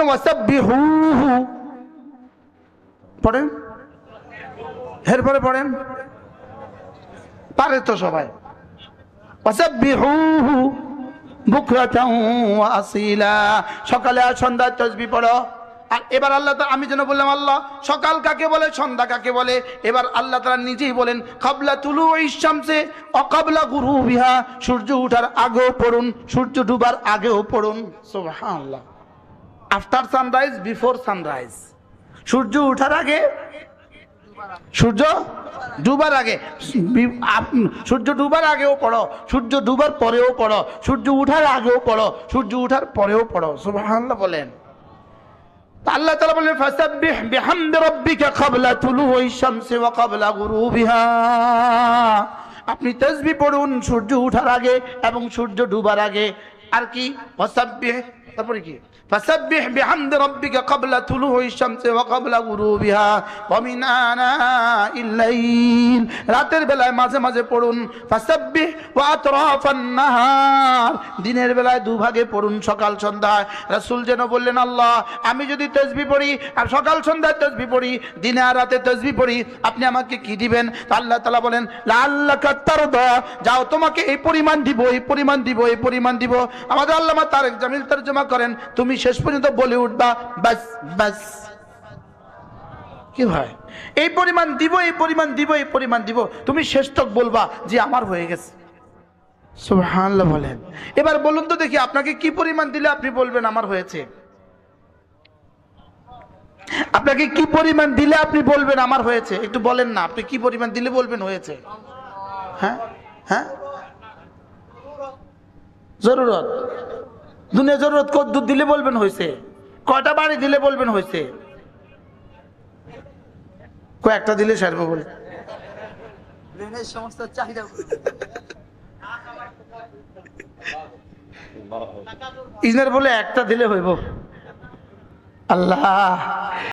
ওয়াসাব্বিহুহু পড়েন, এরপরে পড়েন, পারে তো সবাই। ওয়াসাব্বিহুহু বুকরাতাও ওয়া আসিলা, সকালে আর সন্ধ্যায় তাসবিহ পড়ো। আর এবার আল্লাহ তাআলা, আমি যেন বললাম আল্লাহ সকাল কাকে বলে, সন্ধ্যা কাকে বলে, এবার আল্লাহ তাআলা নিজেই বলেন ক্বাবলা তুলুইশ শামসি ওয়া ক্বাবলা গুরুবিহা, সূর্য ওঠার আগেও পড়ুন, সূর্য ডুবার আগেও পড়ুন। সুবহানাল্লাহ। আফটার সানরাইজ, বিফোর সানরাইজ, সূর্য ওঠার আগে, সূর্য ডুবার আগে, সূর্য ডুবার আগেও পড়ো, সূর্য ডুবার পরেও পড়ো, সূর্য উঠার আগেও পড়ো, সূর্য উঠার পরেও পড়ো। সুবহানাল্লাহ বলেন। আল্লাহ তাআলা বলেন ফাসাব্বিহ বিহামদি রাব্বিকা ক্বাবলা তুলুইশ শামসি ওয়া ক্বাবলা গুরুবিহা, আপনি তাসবিহ পড়ুন সূর্য ওঠার আগে এবং সূর্য ডুবার আগে। আর কি ফাসাব্বিহ, তারপরে কি ফাসাব্বিহ বিহামদি রাব্বিকা ক্বাবলা তুলুইশ শামসি ওয়া ক্বাবলা গুরুবিহা ওয়া মিন আনাইল লাইল, রাতের বেলায় মাঝে মাঝে পড়ুন। ফাসাব্বিহ ওয়া আতরাফান নাহার, দিনের বেলায় দুভাগে পড়ুন, সকাল সন্ধ্যায়। রাসূল যেন বললেন আল্লাহ আমি যদি তাসবিহ পড়ি আর সকাল সন্ধ্যায় তাসবিহ পড়ি, দিনে আর রাতে তাসবিহ পড়ি, আপনি আমাকে কি দিবেন? আল্লাহ তাআলা বলেন লাআল্লাকা তারদা, যাও তোমাকে এই পরিমাণ দিব, এই পরিমাণ দিব, এই পরিমাণ দিব। আমাদের আল্লামা তারেক জামিল তরজমা করেন তুমি শেষ পর্যন্ত বলে উঠবা বাস বাস। কি ভাই, এই পরিমাণ দিব, এই পরিমাণ দিব, এই পরিমাণ দিব, তুমি শেষ তক বলবা যে আমার হয়ে গেছে। সুবহানাল্লাহ বলেন। এবার বলুন তো দেখি আপনাকে কি পরিমাণ দিলে আপনি বলবেন আমার হয়েছে? আপনাকে কি পরিমাণ দিলে আপনি বলবেন আমার হয়েছে? একটু বলেন না, আপনি কি পরিমাণ দিলে বলবেন হয়েছে? হ্যাঁ হ্যাঁ, জরুরত, দুনিয়া জরুরত কত দিলে বলবেন হয়েছে? কয়টা বাড়ি দিলে বলবেন হয়েছে? কয়েকটা দিলে সারবো বলে সমস্ত চাহিদা ইজনের বলে একটা দিলে হইব। আল্লাহ